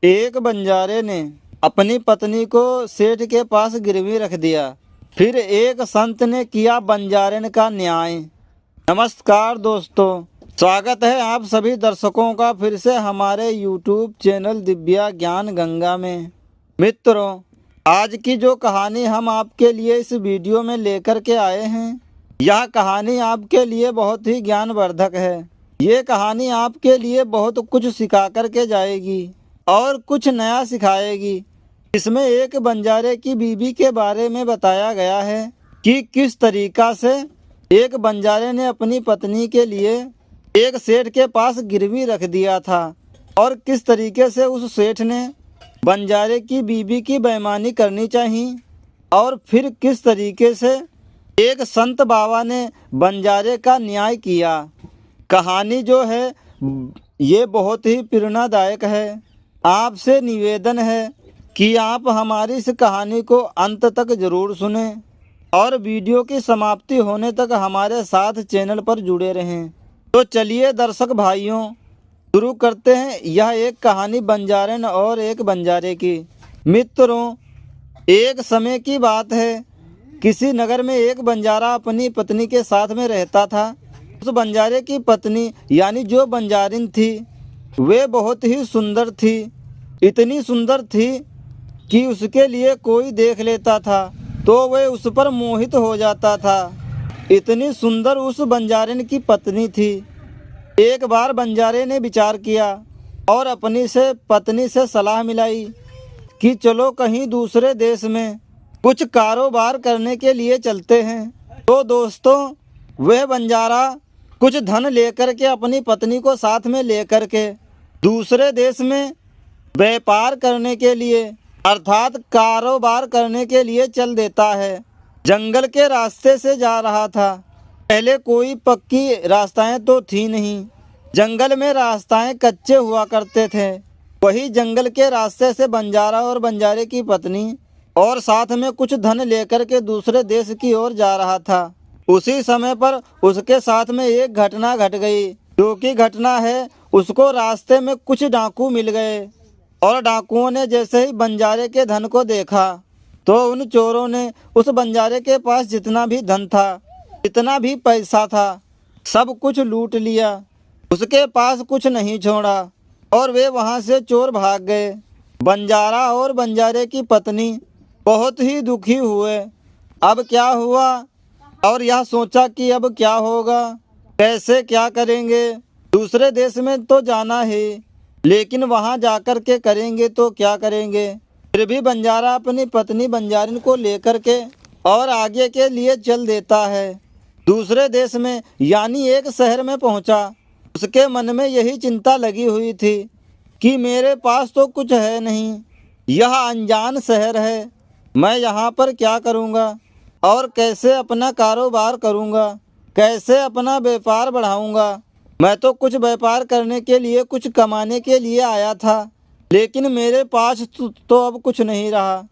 एक बंजारे ने अपनी पत्नी को सेठ के पास गिरवी रख दिया। फिर एक संत ने किया बंजारन का न्याय। नमस्कार दोस्तों, स्वागत है आप सभी दर्शकों का फिर से हमारे YouTube चैनल दिव्या ज्ञान गंगा में। मित्रों, आज की जो कहानी हम आपके लिए इस वीडियो में लेकर के आए हैं, यह कहानी आपके लिए बहुत ही ज्ञानवर्धक है। ये कहानी आपके लिए बहुत कुछ सिखा कर के जाएगी और कुछ नया सिखाएगी। इसमें एक बंजारे की बीवी के बारे में बताया गया है कि किस तरीका से एक बंजारे ने अपनी पत्नी के लिए एक सेठ के पास गिरवी रख दिया था और किस तरीके से उस सेठ ने बंजारे की बीवी की बेईमानी करनी चाहिए और फिर किस तरीके से एक संत बाबा ने बंजारे का न्याय किया। कहानी जो है ये बहुत ही प्रेरणादायक है। आपसे निवेदन है कि आप हमारी इस कहानी को अंत तक जरूर सुनें और वीडियो की समाप्ति होने तक हमारे साथ चैनल पर जुड़े रहें। तो चलिए दर्शक भाइयों, शुरू करते हैं यह एक कहानी बंजारन और एक बंजारे की। मित्रों, एक समय की बात है, किसी नगर में एक बंजारा अपनी पत्नी के साथ में रहता था। उस बंजारे की पत्नी यानी जो बंजारिन थी वे बहुत ही सुंदर थी। इतनी सुंदर थी कि उसके लिए कोई देख लेता था तो वह उस पर मोहित हो जाता था। इतनी सुंदर उस बंजारिन की पत्नी थी। एक बार बंजारे ने विचार किया और अपनी पत्नी से सलाह मिलाई कि चलो कहीं दूसरे देश में कुछ कारोबार करने के लिए चलते हैं। तो दोस्तों, वह बंजारा कुछ धन लेकर के अपनी पत्नी को साथ में लेकर के दूसरे देश में व्यापार करने के लिए अर्थात कारोबार करने के लिए चल देता है। जंगल के रास्ते से जा रहा था। पहले कोई पक्की रास्ताएं तो थी नहीं, जंगल में रास्ताएं कच्चे हुआ करते थे। वही जंगल के रास्ते से बंजारा और बंजारे की पत्नी और साथ में कुछ धन लेकर के दूसरे देश की ओर जा रहा था। उसी समय पर उसके साथ में एक घटना घट गई, जो कि घटना है उसको रास्ते में कुछ डाकू मिल गए और डाकुओं ने जैसे ही बंजारे के धन को देखा तो उन चोरों ने उस बंजारे के पास जितना भी धन था, जितना भी पैसा था, सब कुछ लूट लिया। उसके पास कुछ नहीं छोड़ा और वे वहां से चोर भाग गए। बंजारा और बंजारे की पत्नी बहुत ही दुखी हुए। अब क्या हुआ और यह सोचा कि अब क्या होगा, कैसे क्या करेंगे। दूसरे देश में तो जाना है, लेकिन वहां जाकर के करेंगे तो क्या करेंगे। फिर भी बंजारा अपनी पत्नी बंजारिन को लेकर के और आगे के लिए चल देता है। दूसरे देश में यानी एक शहर में पहुंचा। उसके मन में यही चिंता लगी हुई थी कि मेरे पास तो कुछ है नहीं, यह अनजान शहर है, मैं यहाँ पर क्या करूँगा और कैसे अपना कारोबार करूँगा, कैसे अपना व्यापार बढ़ाऊँगा। मैं तो कुछ व्यापार करने के लिए, कुछ कमाने के लिए आया था, लेकिन मेरे पास तो अब कुछ नहीं रहा।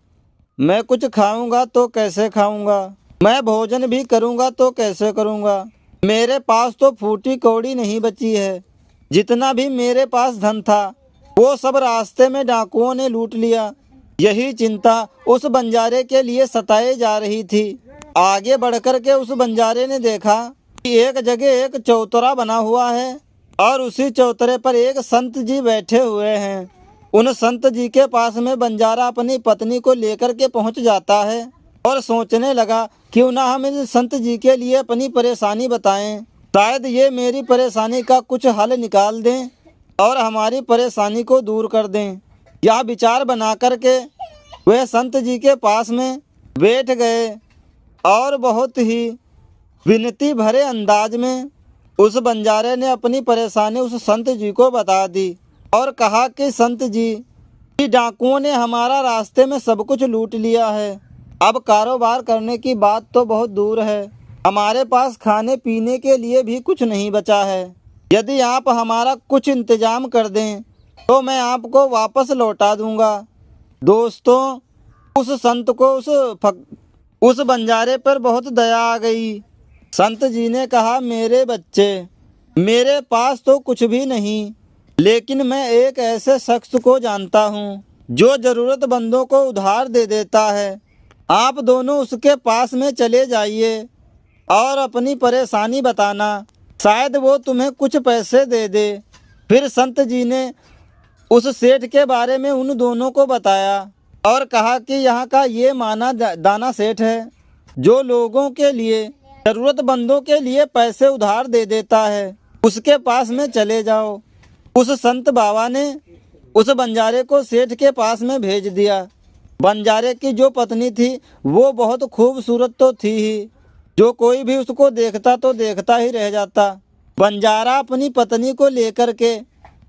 मैं कुछ खाऊंगा तो कैसे खाऊंगा, मैं भोजन भी करूंगा तो कैसे करूंगा। मेरे पास तो फूटी कौड़ी नहीं बची है। जितना भी मेरे पास धन था वो सब रास्ते में डाकुओं ने लूट लिया। यही चिंता उस बंजारे के लिए सताए जा रही थी। आगे बढ़कर के उस बंजारे ने देखा कि एक जगह एक चौतरा बना हुआ है और उसी चौतरे पर एक संत जी बैठे हुए हैं। उन संत जी के पास में बंजारा अपनी पत्नी को लेकर के पहुंच जाता है और सोचने लगा क्यों ना हम इन संत जी के लिए अपनी परेशानी बताएं, शायद ये मेरी परेशानी का कुछ हल निकाल दें और हमारी परेशानी को दूर कर दें। यह विचार बना करके वह संत जी के पास में बैठ गए और बहुत ही विनती भरे अंदाज में उस बंजारे ने अपनी परेशानी उस संत जी को बता दी और कहा कि संत जी, डाकुओं ने हमारा रास्ते में सब कुछ लूट लिया है। अब कारोबार करने की बात तो बहुत दूर है, हमारे पास खाने पीने के लिए भी कुछ नहीं बचा है। यदि आप हमारा कुछ इंतजाम कर दें तो मैं आपको वापस लौटा दूंगा। दोस्तों, उस संत को उस बंजारे पर बहुत दया आ गई। संत जी ने कहा, मेरे बच्चे, मेरे पास तो कुछ भी नहीं, लेकिन मैं एक ऐसे शख्स को जानता हूँ जो जरूरतमंदों को उधार दे देता है। आप दोनों उसके पास में चले जाइए और अपनी परेशानी बताना, शायद वो तुम्हें कुछ पैसे दे दे। फिर संत जी ने उस सेठ के बारे में उन दोनों को बताया और कहा कि यहाँ का ये माना दाना सेठ है जो लोगों के लिए, जरूरतमंदों के लिए पैसे उधार दे देता है। उसके पास में चले जाओ। उस संत बाबा ने उस बंजारे को सेठ के पास में भेज दिया। बंजारे की जो पत्नी थी वो बहुत खूबसूरत तो थी ही, जो कोई भी उसको देखता तो देखता ही रह जाता। बंजारा अपनी पत्नी को लेकर के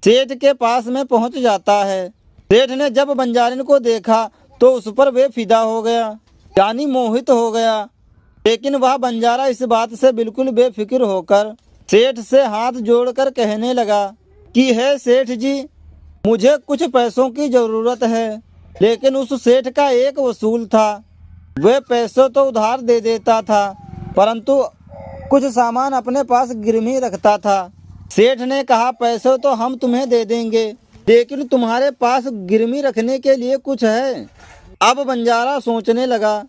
सेठ के पास में पहुंच जाता है। सेठ ने जब बंजारे को देखा तो उस पर बेफिदा हो गया, यानी मोहित हो गया। लेकिन वह बंजारा इस बात से बिल्कुल बेफिक्र होकर सेठ से हाथ जोड़कर कहने लगा कि है सेठ जी, मुझे कुछ पैसों की ज़रूरत है। लेकिन उस सेठ का एक वसूल था, वह पैसों तो उधार दे देता था परंतु कुछ सामान अपने पास गिरवी रखता था। सेठ ने कहा पैसे तो हम तुम्हें दे देंगे, लेकिन तुम्हारे पास गिरवी रखने के लिए कुछ है? अब बंजारा सोचने लगा,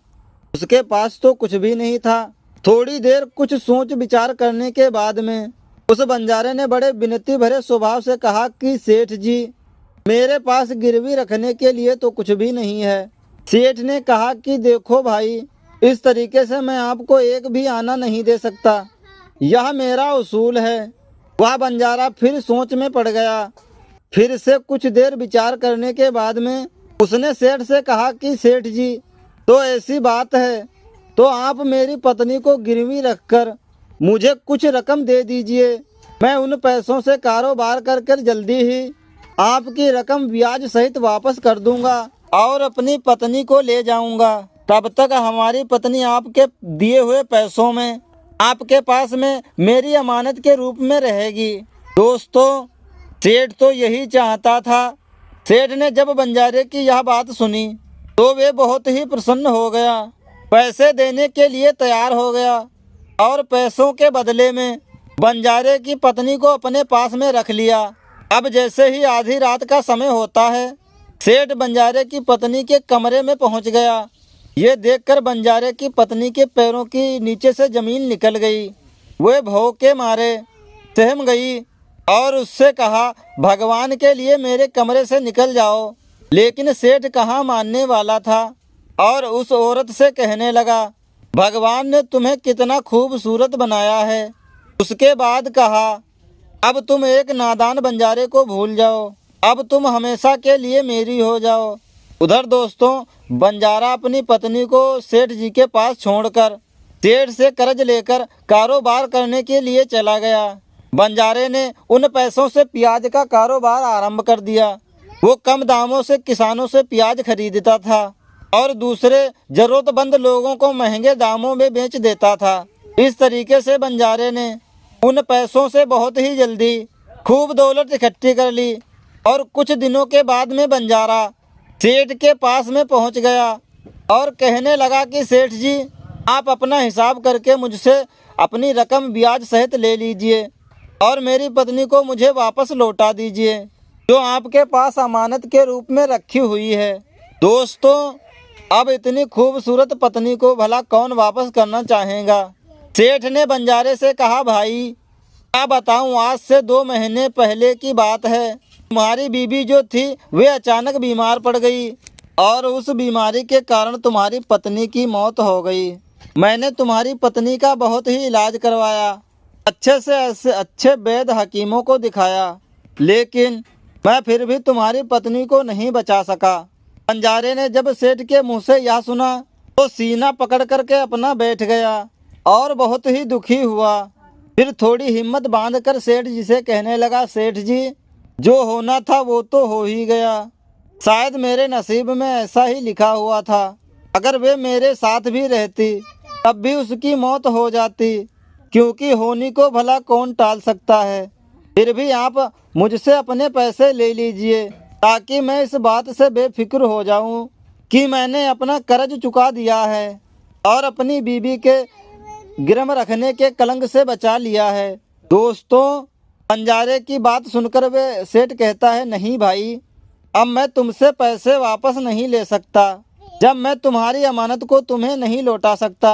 उसके पास तो कुछ भी नहीं था। थोड़ी देर कुछ सोच विचार करने के बाद में उस बंजारे ने बड़े विनती भरे स्वभाव से कहा कि सेठ जी, मेरे पास गिरवी रखने के लिए तो कुछ भी नहीं है। सेठ ने कहा कि देखो भाई, इस तरीके से मैं आपको एक भी आना नहीं दे सकता, यह मेरा उसूल है। वह बंजारा फिर सोच में पड़ गया। फिर से कुछ देर विचार करने के बाद में उसने सेठ से कहा कि सेठ जी, तो ऐसी बात है तो आप मेरी पत्नी को गिरवी रखकर मुझे कुछ रकम दे दीजिए। मैं उन पैसों से कारोबार कर जल्दी ही आपकी रकम ब्याज सहित वापस कर दूंगा और अपनी पत्नी को ले जाऊंगा। तब तक हमारी पत्नी आपके दिए हुए पैसों में आपके पास में मेरी अमानत के रूप में रहेगी। दोस्तों, सेठ तो यही चाहता था। सेठ ने जब बंजारे की यह बात सुनी तो वे बहुत ही प्रसन्न हो गया, पैसे देने के लिए तैयार हो गया और पैसों के बदले में बंजारे की पत्नी को अपने पास में रख लिया। अब जैसे ही आधी रात का समय होता है, सेठ बंजारे की पत्नी के कमरे में पहुंच गया। ये देखकर बंजारे की पत्नी के पैरों की नीचे से जमीन निकल गई। वह भौं के मारे सहम गई और उससे कहा, भगवान के लिए मेरे कमरे से निकल जाओ। लेकिन सेठ कहाँ मानने वाला था और उस औरत से कहने लगा, भगवान ने तुम्हें कितना खूबसूरत बनाया है। उसके बाद कहा, अब तुम एक नादान बंजारे को भूल जाओ, अब तुम हमेशा के लिए मेरी हो जाओ। उधर दोस्तों, बंजारा अपनी पत्नी को सेठ जी के पास छोड़कर सेठ से कर्ज लेकर कारोबार करने के लिए चला गया। बंजारे ने उन पैसों से प्याज का कारोबार आरंभ कर दिया। वो कम दामों से किसानों से प्याज खरीदता था और दूसरे जरूरतमंद लोगों को महंगे दामों में बेच देता था। इस तरीके से बंजारे ने उन पैसों से बहुत ही जल्दी खूब दौलत इकट्ठी कर ली और कुछ दिनों के बाद में बंजारा सेठ के पास में पहुंच गया और कहने लगा कि सेठ जी, आप अपना हिसाब करके मुझसे अपनी रकम ब्याज सहित ले लीजिए और मेरी पत्नी को मुझे वापस लौटा दीजिए जो आपके पास अमानत के रूप में रखी हुई है। दोस्तों, अब इतनी खूबसूरत पत्नी को भला कौन वापस करना चाहेगा। सेठ ने बंजारे से कहा, भाई क्या बताऊं, आज से 2 महीने पहले की बात है। तुम्हारी बीबी जो थी वे अचानक बीमार पड़ गई और उस बीमारी के कारण तुम्हारी पत्नी की मौत हो गई। मैंने तुम्हारी पत्नी का बहुत ही इलाज करवाया, अच्छे से अच्छे वैद्य हकीमों को दिखाया, लेकिन मैं फिर भी तुम्हारी पत्नी को नहीं बचा सका। बंजारे ने जब सेठ के मुंह से यह सुना तो सीना पकड़ करके अपना बैठ गया और बहुत ही दुखी हुआ। फिर थोड़ी हिम्मत बांधकर सेठ जी से कहने लगा, सेठ जी, जो होना था वो तो हो ही गया। शायद मेरे नसीब में ऐसा ही लिखा हुआ था। अगर वे मेरे साथ भी रहती तब भी उसकी मौत हो जाती, क्योंकि होनी को भला कौन टाल सकता है। फिर भी आप मुझसे अपने पैसे ले लीजिए ताकि मैं इस बात से बेफिक्र हो जाऊं कि मैंने अपना कर्ज चुका दिया है और अपनी बीबी के गिरम रखने के कलंक से बचा लिया है। दोस्तों, बंजारे की बात सुनकर वे सेठ कहता है, नहीं भाई, अब मैं तुमसे पैसे वापस नहीं ले सकता। जब मैं तुम्हारी अमानत को तुम्हें नहीं लौटा सकता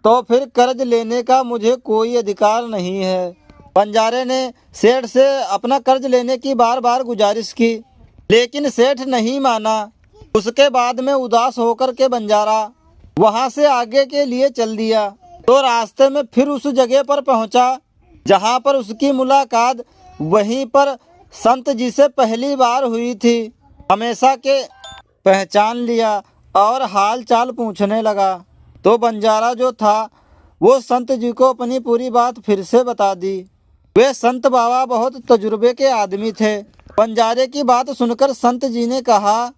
तो फिर कर्ज लेने का मुझे कोई अधिकार नहीं है। बंजारे ने सेठ से अपना कर्ज लेने की बार बार गुजारिश की, लेकिन सेठ नहीं माना। उसके बाद में उदास होकर के बंजारा वहां से आगे के लिए चल दिया। तो रास्ते में फिर उस जगह पर पहुंचा जहां पर उसकी मुलाकात वहीं पर संत जी से पहली बार हुई थी। हमेशा के पहचान लिया और हाल चाल पूछने लगा। तो बंजारा जो था वो संत जी को अपनी पूरी बात फिर से बता दी। वे संत बाबा बहुत तजुर्बे के आदमी थे। बंजारे की बात सुनकर संत जी ने कहा,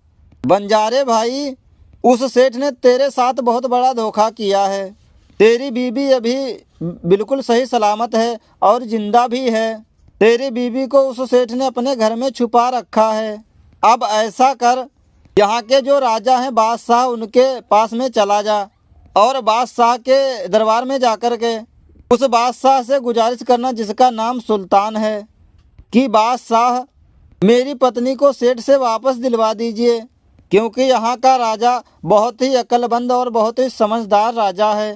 बंजारे भाई, उस सेठ ने तेरे साथ बहुत बड़ा धोखा किया है। तेरी बीबी अभी बिल्कुल सही सलामत है और जिंदा भी है। तेरी बीबी को उस सेठ ने अपने घर में छुपा रखा है। अब ऐसा कर, यहाँ के जो राजा हैं बादशाह, उनके पास में चला जा और बादशाह के दरबार में जाकर के उस बादशाह से गुजारिश करना जिसका नाम सुल्तान है कि बादशाह मेरी पत्नी को सेठ से वापस दिलवा दीजिए, क्योंकि यहाँ का राजा बहुत ही अक्लमंद और बहुत ही समझदार राजा है।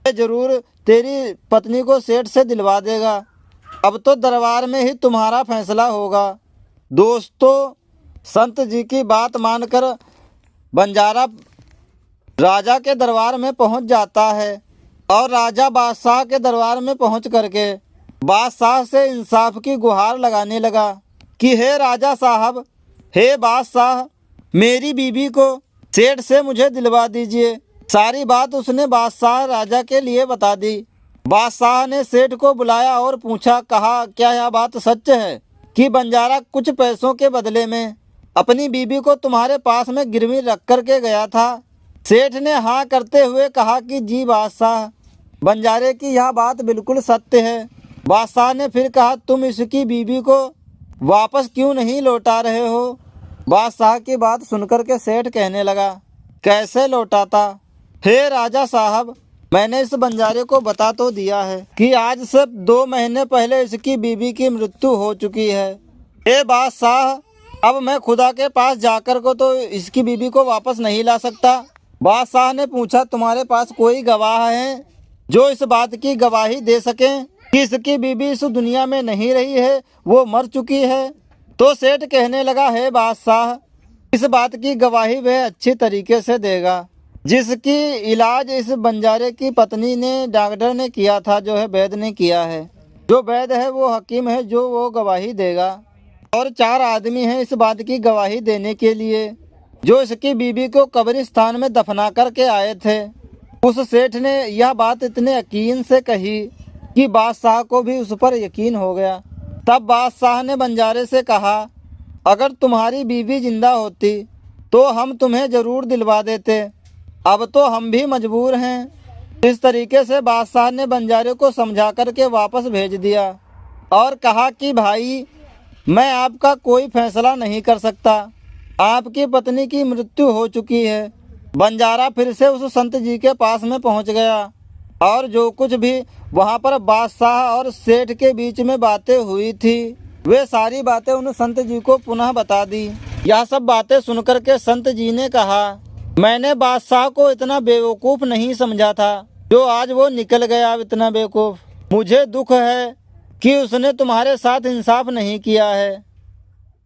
ये जरूर तेरी पत्नी को सेठ से दिलवा देगा। अब तो दरबार में ही तुम्हारा फैसला होगा। दोस्तों, संत जी की बात मानकर बंजारा राजा के दरबार में पहुंच जाता है और राजा बादशाह के दरबार में पहुंच करके बादशाह से इंसाफ की गुहार लगाने लगा कि हे राजा साहब, हे बादशाह, मेरी बीबी को सेठ से मुझे दिलवा दीजिए। सारी बात उसने बादशाह राजा के लिए बता दी। बादशाह ने सेठ को बुलाया और पूछा, कहा, क्या यह बात सच है कि बंजारा कुछ पैसों के बदले में अपनी बीबी को तुम्हारे पास में गिरवी रख कर के गया था? सेठ ने हाँ करते हुए कहा कि जी बादशाह, बंजारे की यह बात बिल्कुल सत्य है। बादशाह ने फिर कहा, तुम इसकी बीबी को वापस क्यों नहीं लौटा रहे हो? बादशाह की बात सुनकर के सेठ कहने लगा, कैसे लौटाता? हे राजा साहब, मैंने इस बंजारे को बता तो दिया है कि आज से 2 महीने पहले इसकी बीबी की मृत्यु हो चुकी है। हे बादशाह, अब मैं खुदा के पास जाकर को तो इसकी बीबी को वापस नहीं ला सकता। बादशाह ने पूछा, तुम्हारे पास कोई गवाह है जो इस बात की गवाही दे सके कि इसकी बीबी इस दुनिया में नहीं रही है, वो मर चुकी है? तो सेठ कहने लगा, हे बादशाह, इस बात की गवाही वह अच्छी तरीके से देगा जिसकी इलाज इस बंजारे की पत्नी ने, डॉक्टर ने किया था, जो है वैद्य ने किया है। जो वैद्य है वो हकीम है, जो वो गवाही देगा। और 4 आदमी हैं इस बात की गवाही देने के लिए, जो इसकी बीबी को कब्रिस्तान में दफना करके आए थे। उस सेठ ने यह बात इतने यकीन से कही कि बादशाह को भी उस पर यकीन हो गया। तब बादशाह ने बंजारे से कहा, अगर तुम्हारी बीवी जिंदा होती तो हम तुम्हें ज़रूर दिलवा देते, अब तो हम भी मजबूर हैं। इस तरीके से बादशाह ने बंजारे को समझा कर के वापस भेज दिया और कहा कि भाई, मैं आपका कोई फैसला नहीं कर सकता, आपकी पत्नी की मृत्यु हो चुकी है। बंजारा फिर से उस संत जी के पास में पहुंच गया और जो कुछ भी वहां पर बादशाह और सेठ के बीच में बातें हुई थी, वे सारी बातें उन संत जी को पुनः बता दी। यह सब बातें सुनकर के संत जी ने कहा, मैंने बादशाह को इतना बेवकूफ़ नहीं समझा था, जो आज वो निकल गया इतना बेवकूफ़। मुझे दुख है कि उसने तुम्हारे साथ इंसाफ नहीं किया है।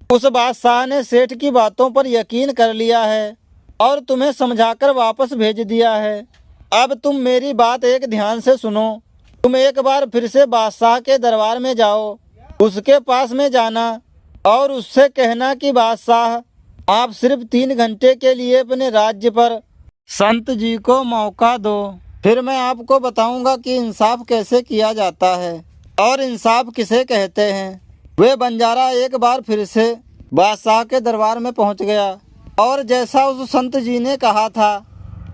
उस बादशाह ने सेठ की बातों पर यकीन कर लिया है और तुम्हें समझाकर वापस भेज दिया है। अब तुम मेरी बात एक ध्यान से सुनो। तुम एक बार फिर से बादशाह के दरबार में जाओ, उसके पास में जाना और उससे कहना कि बादशाह, आप सिर्फ 3 घंटे के लिए अपने राज्य पर संत जी को मौका दो, फिर मैं आपको बताऊंगा कि इंसाफ कैसे किया जाता है और इंसाफ किसे कहते हैं। वे बंजारा एक बार फिर से बादशाह के दरबार में पहुंच गया और जैसा उस संत जी ने कहा था,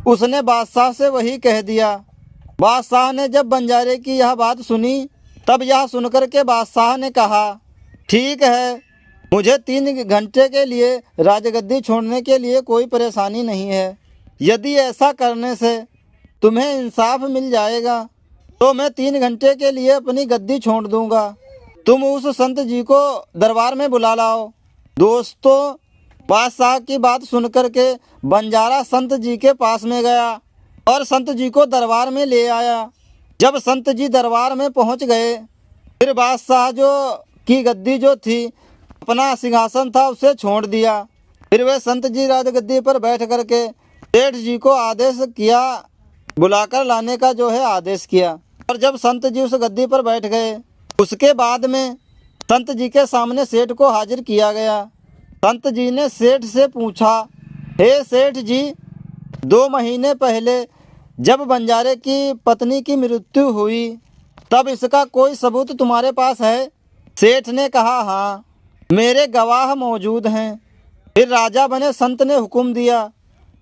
उसने बादशाह से वही कह दिया। बादशाह ने जब बंजारे की यह बात सुनी, तब यह सुनकर के बादशाह ने कहा, ठीक है, मुझे 3 घंटे के लिए राजगद्दी छोड़ने के लिए कोई परेशानी नहीं है। यदि ऐसा करने से तुम्हें इंसाफ मिल जाएगा तो मैं 3 घंटे के लिए अपनी गद्दी छोड़ दूंगा। तुम उस संत जी को दरबार में बुला लाओ। दोस्तों, बादशाह की बात सुनकर के बंजारा संत जी के पास में गया और संत जी को दरबार में ले आया। जब संत जी दरबार में पहुंच गए, फिर बादशाह जो की गद्दी जो थी, अपना सिंहासन था, उसे छोड़ दिया। फिर वे संत जी राजगद्दी पर बैठ करके सेठ जी को आदेश किया, बुलाकर लाने का जो है आदेश किया। और जब संत जी उस गद्दी पर बैठ गए, उसके बाद में संत जी के सामने सेठ को हाजिर किया गया। संत जी ने सेठ से पूछा, हे सेठ जी, 2 महीने पहले जब बंजारे की पत्नी की मृत्यु हुई, तब इसका कोई सबूत तुम्हारे पास है? सेठ ने कहा, हाँ, मेरे गवाह मौजूद हैं। फिर राजा बने संत ने हुक्म दिया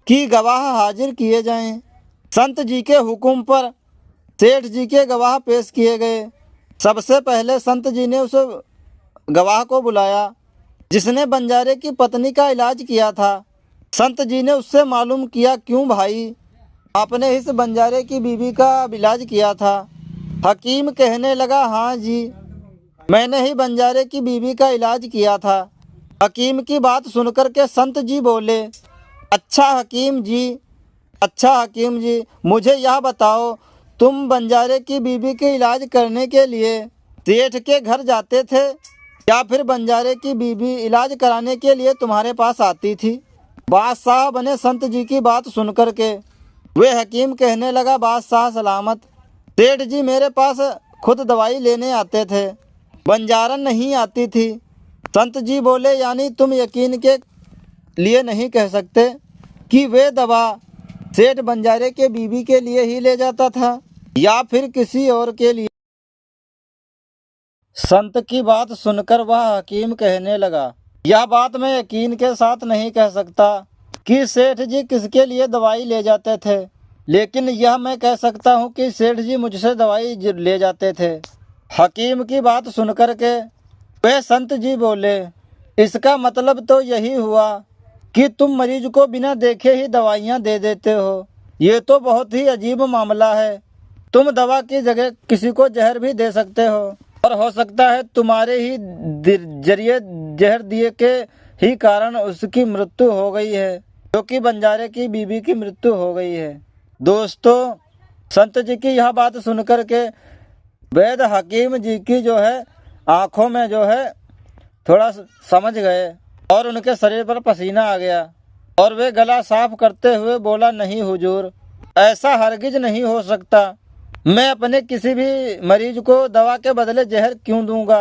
कि गवाह हाजिर किए जाएं। संत जी के हुक्म पर सेठ जी के गवाह पेश किए गए। सबसे पहले संत जी ने उस गवाह को बुलाया जिसने बंजारे की पत्नी का इलाज किया था। संत जी ने उससे मालूम किया, क्यों भाई, आपने इस बंजारे की बीवी का इलाज किया था? हकीम कहने लगा, हाँ जी, मैंने ही बंजारे की बीवी का इलाज किया था। हकीम की बात सुनकर के संत जी बोले, अच्छा हकीम जी, मुझे यह बताओ, तुम बंजारे की बीवी के इलाज करने के लिए सेठ के घर जाते थे या फिर बंजारे की बीवी इलाज कराने के लिए तुम्हारे पास आती थी? बादशाह बने संत जी की बात सुनकर के वे हकीम कहने लगा, बादशाह सलामत, सेठ जी मेरे पास खुद दवाई लेने आते थे, बंजारन नहीं आती थी। संत जी बोले, यानी तुम यकीन के लिए नहीं कह सकते कि वे दवा सेठ बंजारे के बीवी के लिए ही ले जाता था या फिर किसी और के लिए? संत की बात सुनकर वह हकीम कहने लगा, यह बात मैं यकीन के साथ नहीं कह सकता कि सेठ जी किसके लिए दवाई ले जाते थे, लेकिन यह मैं कह सकता हूँ कि सेठ जी मुझसे दवाई ले जाते थे। हकीम की बात सुनकर के वे संत जी बोले, इसका मतलब तो यही हुआ कि तुम मरीज को बिना देखे ही दवाइयाँ दे देते हो। ये तो बहुत ही अजीब मामला है। तुम दवा की जगह किसी को जहर भी दे सकते हो और हो सकता है तुम्हारे ही जरिए जहर दिए के ही कारण उसकी मृत्यु हो गई है, जो कि बंजारे की बीवी की मृत्यु हो गई है। दोस्तों, संत जी की यह बात सुनकर के वैद हकीम जी की जो है आँखों में जो है थोड़ा समझ गए और उनके शरीर पर पसीना आ गया और वे गला साफ करते हुए बोला, नहीं हुजूर, ऐसा हरगिज नहीं हो सकता। मैं अपने किसी भी मरीज को दवा के बदले जहर क्यों दूंगा,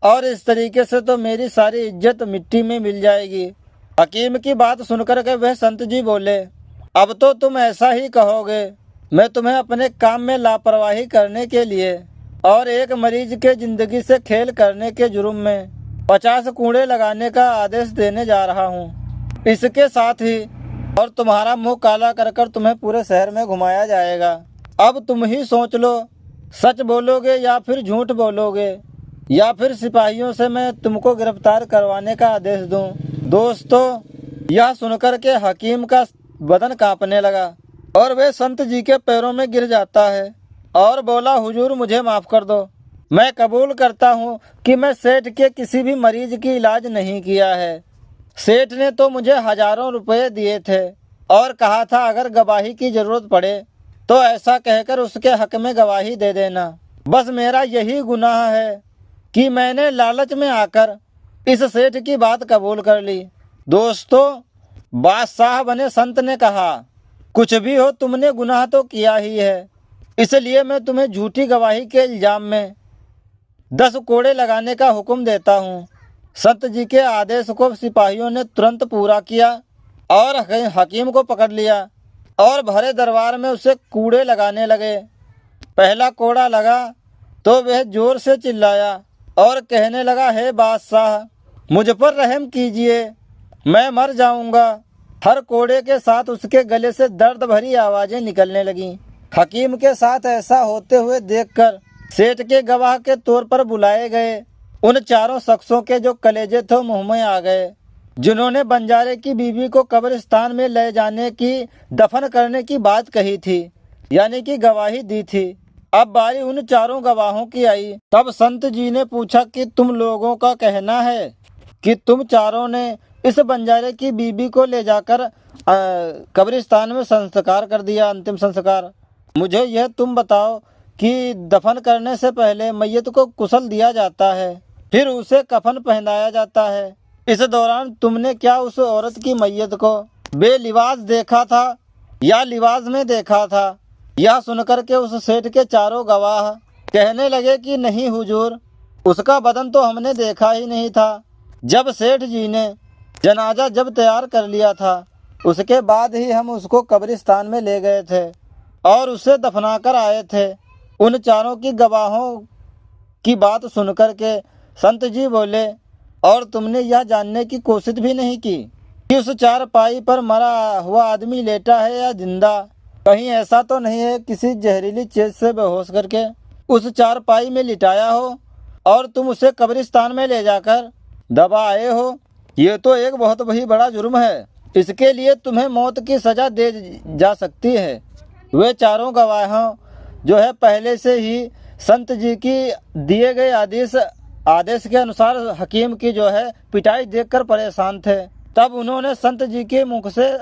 और इस तरीके से तो मेरी सारी इज्जत मिट्टी में मिल जाएगी। हकीम की बात सुनकर के वह संत जी बोले, अब तो तुम ऐसा ही कहोगे। मैं तुम्हें अपने काम में लापरवाही करने के लिए और एक मरीज के जिंदगी से खेल करने के जुर्म में 50 कूड़े लगाने का आदेश देने जा रहा हूँ। इसके साथ ही और तुम्हारा मुंह काला कर कर तुम्हें पूरे शहर में घुमाया जाएगा। अब तुम ही सोच लो, सच बोलोगे या फिर झूठ बोलोगे, या फिर सिपाहियों से मैं तुमको गिरफ्तार करवाने का आदेश दूं। दोस्तों, यह सुनकर के हकीम का बदन कांपने लगा और वे संत जी के पैरों में गिर जाता है और बोला, हुजूर मुझे माफ़ कर दो। मैं कबूल करता हूँ कि मैं सेठ के किसी भी मरीज की इलाज नहीं किया है। सेठ ने तो मुझे हजारों रुपए दिए थे और कहा था अगर गवाही की ज़रूरत पड़े तो ऐसा कहकर उसके हक में गवाही दे देना। बस मेरा यही गुनाह है कि मैंने लालच में आकर इस सेठ की बात कबूल कर ली। दोस्तों, बादशाह बने संत ने कहा, कुछ भी हो तुमने गुनाह तो किया ही है, इसलिए मैं तुम्हें झूठी गवाही के इल्ज़ाम में 10 कोड़े लगाने का हुक्म देता हूँ। संत जी के आदेश को सिपाहियों ने तुरंत पूरा किया और हकीम को पकड़ लिया और भरे दरबार में उसे कूड़े लगाने लगे। पहला कोड़ा लगा तो वह जोर से चिल्लाया और कहने लगा, हे बादशाह, मुझ पर रहम कीजिए, मैं मर जाऊंगा। हर कोड़े के साथ उसके गले से दर्द भरी आवाज़ें निकलने लगीं। हकीम के साथ ऐसा होते हुए देखकर सेठ के गवाह के तौर पर बुलाए गए उन चारों शख्सों के जो कलेजे थे मुंह में आ गए, जिन्होंने बंजारे की बीवी को कब्रिस्तान में ले जाने की, दफन करने की बात कही थी, यानी कि गवाही दी थी। अब बारी उन चारों गवाहों की आई। तब संत जी ने पूछा कि तुम लोगों का कहना है कि तुम चारों ने इस बंजारे की बीबी को ले जाकर कब्रिस्तान में संस्कार कर दिया, अंतिम संस्कार। मुझे यह तुम बताओ कि दफन करने से पहले मैयत को कुशल दिया जाता है, फिर उसे कफन पहनाया जाता है। इस दौरान तुमने क्या उस औरत की मैयत को बेलिबास देखा था या लिबास में देखा था? यह सुनकर के उस सेठ के चारों गवाह कहने लगे कि नहीं हुजूर, उसका बदन तो हमने देखा ही नहीं था। जब सेठ जी ने जनाजा जब तैयार कर लिया था, उसके बाद ही हम उसको कब्रिस्तान में ले गए थे और उसे दफना कर आए थे। उन चारों की गवाहों की बात सुनकर के संत जी बोले, और तुमने यह जानने की कोशिश भी नहीं की कि उस चारपाई पर मरा हुआ आदमी लेटा है या जिंदा? कहीं ऐसा तो नहीं है किसी जहरीली चीज से बेहोश करके उस चारपाई में लिटाया हो और तुम उसे कब्रिस्तान में ले जाकर दबा आए हो? ये तो एक बहुत ही बड़ा जुर्म है। इसके लिए तुम्हें मौत की सजा दे जा सकती है। वे चारों गवाहों जो है पहले से ही संत जी की दिए गए आदेश के अनुसार हकीम की जो है पिटाई देखकर परेशान थे। तब उन्होंने संत जी के मुख से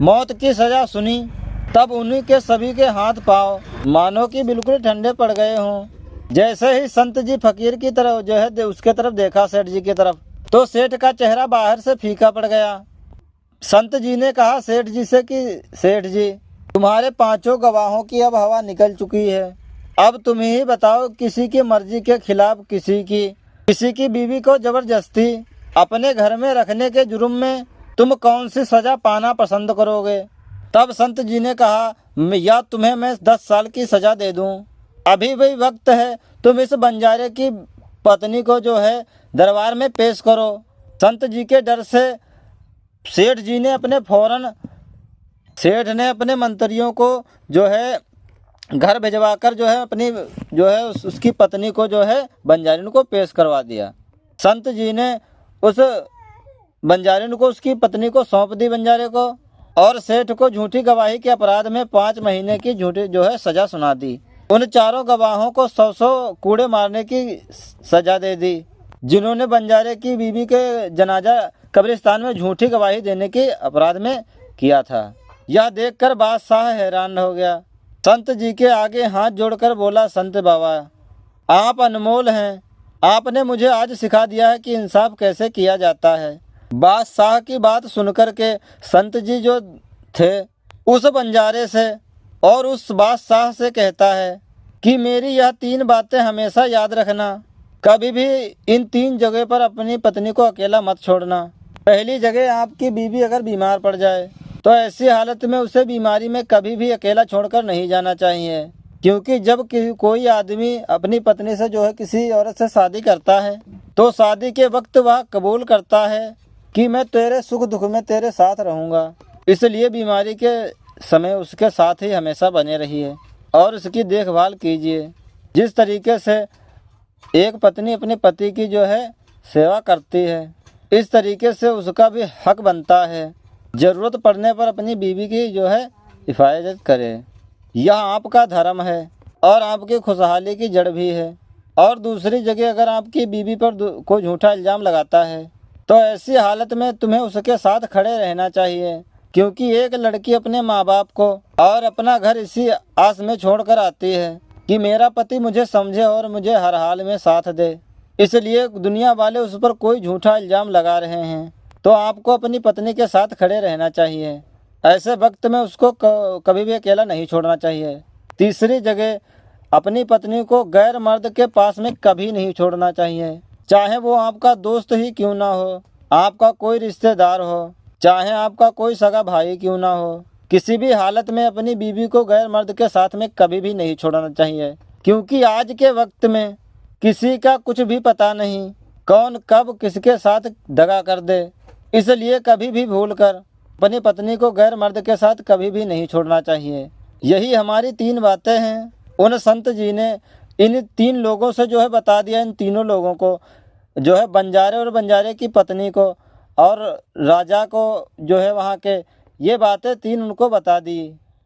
मौत की सजा सुनी। तब उन्हीं के सभी के हाथ पांव मानो कि बिल्कुल ठंडे पड़ गए हों। जैसे ही संत जी फकीर की तरफ जो है उसके तरफ देखा, सेठ जी की तरफ, तो सेठ का चेहरा बाहर से फीका पड़ गया। संत जी ने कहा सेठ जी से कि सेठ जी, तुम्हारे पांचों गवाहों की अब हवा निकल चुकी है। अब तुम ही बताओ, किसी की मर्जी के खिलाफ किसी की बीवी को जबरदस्ती अपने घर में रखने के जुर्म में तुम कौन सी सजा पाना पसंद करोगे? तब संत जी ने कहा, या तुम्हें मैं 10 साल की सजा दे दूं। अभी भी वक्त है, तुम इस बंजारे की पत्नी को जो है दरबार में पेश करो। संत जी के डर से सेठ ने अपने मंत्रियों को जो है घर भिजवाकर जो है अपनी जो है उसकी पत्नी को जो है बंजारिन को पेश करवा दिया। संत जी ने उस बंजारिन को उसकी पत्नी को सौंप दी बंजारे को, और सेठ को झूठी गवाही के अपराध में 5 महीने की झूठी जो है सजा सुना दी। उन चारों गवाहों को 100 कूड़े मारने की सजा दे दी, जिन्होंने बंजारे की बीवी के जनाजा कब्रिस्तान में झूठी गवाही देने के अपराध में किया था। यह देखकर बादशाह हैरान हो गया। संत जी के आगे हाथ जोड़कर बोला, संत बाबा, आप अनमोल हैं। आपने मुझे आज सिखा दिया है कि इंसाफ कैसे किया जाता है। बादशाह की बात सुनकर के संत जी जो थे उस बंजारे से और उस बादशाह से कहता है कि मेरी यह 3 बातें हमेशा याद रखना। कभी भी इन 3 जगह पर अपनी पत्नी को अकेला मत छोड़ना। पहली जगह, आपकी बीवी अगर बीमार पड़ जाए तो ऐसी हालत में उसे बीमारी में कभी भी अकेला छोड़कर नहीं जाना चाहिए, क्योंकि जब कोई आदमी अपनी पत्नी से जो है किसी औरत से शादी करता है तो शादी के वक्त वह कबूल करता है कि मैं तेरे सुख दुख में तेरे साथ रहूँगा। इसलिए बीमारी के समय उसके साथ ही हमेशा बने रहिए और उसकी देखभाल कीजिए। जिस तरीके से एक पत्नी अपने पति की जो है सेवा करती है, इस तरीके से उसका भी हक बनता है ज़रूरत पड़ने पर अपनी बीवी की जो है हिफाजत करे। यह आपका धर्म है और आपकी खुशहाली की जड़ भी है। और दूसरी जगह, अगर आपकी बीवी पर कोई झूठा इल्ज़ाम लगाता है तो ऐसी हालत में तुम्हें उसके साथ खड़े रहना चाहिए, क्योंकि एक लड़की अपने माँ बाप को और अपना घर इसी आस में छोड़कर आती है कि मेरा पति मुझे समझे और मुझे हर हाल में साथ दे। इसलिए दुनिया वाले उस पर कोई झूठा इल्ज़ाम लगा रहे हैं तो आपको अपनी पत्नी के साथ खड़े रहना चाहिए। ऐसे वक्त में उसको कभी भी अकेला नहीं छोड़ना चाहिए। तीसरी जगह, अपनी पत्नी को गैर मर्द के पास में कभी नहीं छोड़ना चाहिए, चाहे वो आपका दोस्त ही क्यों ना हो, आपका कोई रिश्तेदार हो, चाहे आपका कोई सगा भाई क्यों ना हो। किसी भी हालत में अपनी बीवी को गैर मर्द के साथ में कभी भी नहीं छोड़ना चाहिए, क्योंकि आज के वक्त में किसी का कुछ भी पता नहीं, कौन कब किसके साथ दगा कर दे। इसलिए कभी भी भूलकर अपनी पत्नी को गैर मर्द के साथ कभी भी नहीं छोड़ना चाहिए। यही हमारी 3 बातें हैं। उन संत जी ने इन 3 लोगों से जो है बता दिया, इन तीनों लोगों को जो है बंजारे और बंजारे की पत्नी को और राजा को जो है वहाँ के, ये बातें 3 उनको बता दी।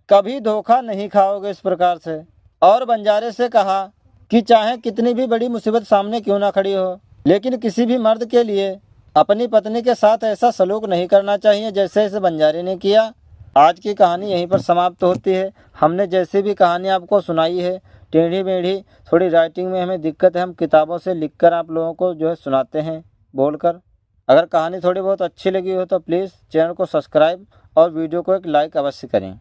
कभी धोखा नहीं खाओगे इस प्रकार से। और बंजारे से कहा कि चाहे कितनी भी बड़ी मुसीबत सामने क्यों ना खड़ी हो, लेकिन किसी भी मर्द के लिए अपनी पत्नी के साथ ऐसा सलूक नहीं करना चाहिए जैसे इस बंजारे ने किया। आज की कहानी यहीं पर समाप्त होती है। हमने जैसी भी कहानी आपको सुनाई है टेढ़ी मेढ़ी, थोड़ी राइटिंग में हमें दिक्कत है, हम किताबों से लिखकर आप लोगों को जो है सुनाते हैं बोलकर। अगर कहानी थोड़ी बहुत अच्छी लगी हो तो प्लीज़ चैनल को सब्सक्राइब और वीडियो को एक लाइक अवश्य करें।